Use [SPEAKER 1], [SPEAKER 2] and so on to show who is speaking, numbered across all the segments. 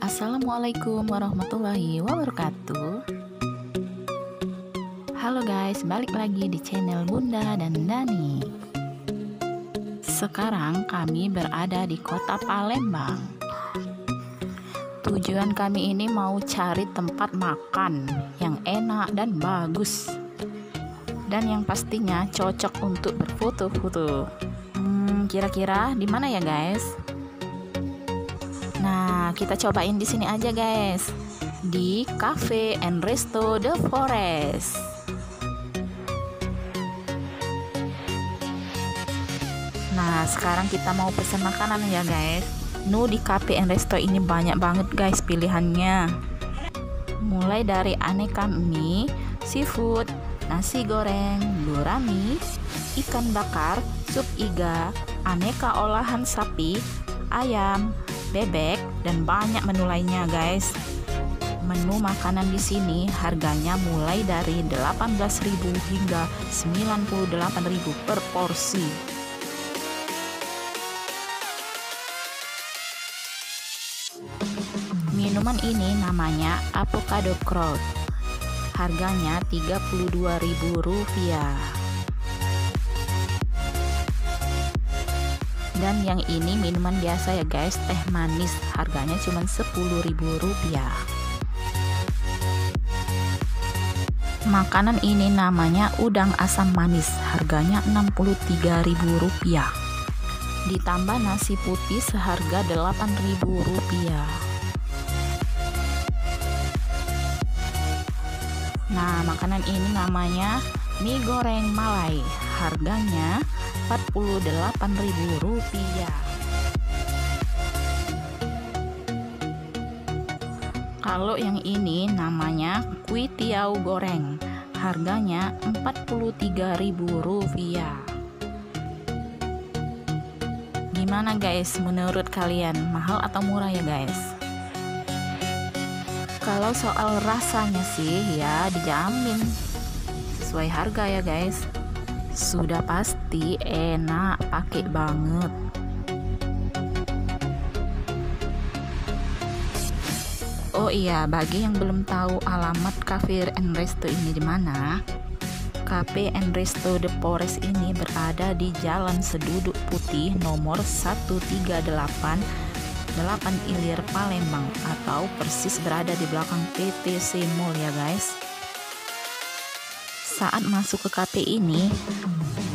[SPEAKER 1] Assalamualaikum warahmatullahi wabarakatuh. Halo guys, balik lagi di channel Bunda dan Dani. Sekarang kami berada di kota Palembang. Tujuan kami ini mau cari tempat makan yang enak dan bagus, dan yang pastinya cocok untuk berfoto-foto. Kira-kira di mana ya guys? Nah, kita cobain di sini aja guys, di Cafe and Resto The Forest. Nah, sekarang kita mau pesan makanan ya guys. Di Cafe and Resto ini banyak banget guys pilihannya. Mulai dari aneka mie, seafood, nasi goreng, gurami, ikan bakar, sup iga, aneka olahan sapi, ayam, bebek, dan banyak menu lainnya guys. Menu makanan di sini harganya mulai dari 18.000 hingga 98.000 per porsi. Minuman ini namanya avocado crowd. Harganya Rp32.000. Dan yang ini minuman biasa ya guys, teh manis, harganya cuma Rp10.000. Makanan ini namanya udang asam manis, harganya Rp63.000. Ditambah nasi putih seharga Rp8.000. Nah, makanan ini namanya mie goreng Malai, harganya Rp48.000. Kalau yang ini namanya kue tiaw goreng, harganya Rp43.000. Gimana guys, menurut kalian mahal atau murah ya guys? Kalau soal rasanya sih ya dijamin sesuai harga ya guys. Sudah pasti enak, pakai banget. Oh iya, bagi yang belum tahu alamat Cafe and Resto ini di mana, Cafe and Resto The Forest ini berada di Jalan Seduduk Putih nomor 138 8 Ilir Palembang, atau persis berada di belakang PTC Mall ya guys. Saat masuk ke kafe ini,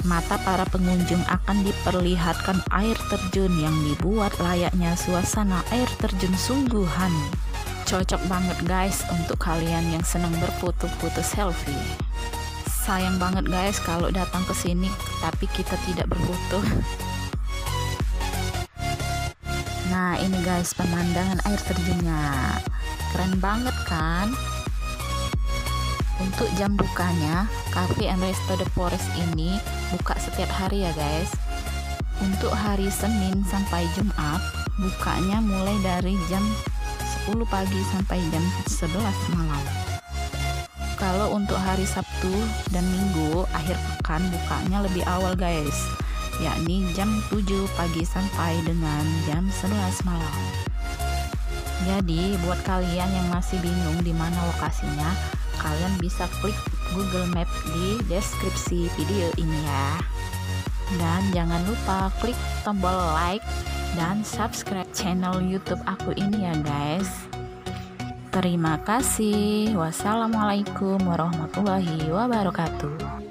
[SPEAKER 1] mata para pengunjung akan diperlihatkan air terjun yang dibuat layaknya suasana air terjun sungguhan. Cocok banget guys untuk kalian yang senang berfoto-foto selfie. Sayang banget guys kalau datang ke sini tapi kita tidak berfoto. Nah, ini guys pemandangan air terjunnya. Keren banget kan? Untuk jam bukanya, Cafe and Resto The Forest ini buka setiap hari ya guys. Untuk hari Senin sampai Jumat, bukanya mulai dari jam 10 pagi sampai jam 11 malam. Kalau untuk hari Sabtu dan Minggu akhir pekan bukanya lebih awal guys, yakni jam 7 pagi sampai dengan jam 11 malam. Jadi buat kalian yang masih bingung di mana lokasinya, kalian bisa klik Google Map di deskripsi video ini ya. Dan jangan lupa klik tombol like dan subscribe channel YouTube aku ini ya guys. Terima kasih. Wassalamualaikum warahmatullahi wabarakatuh.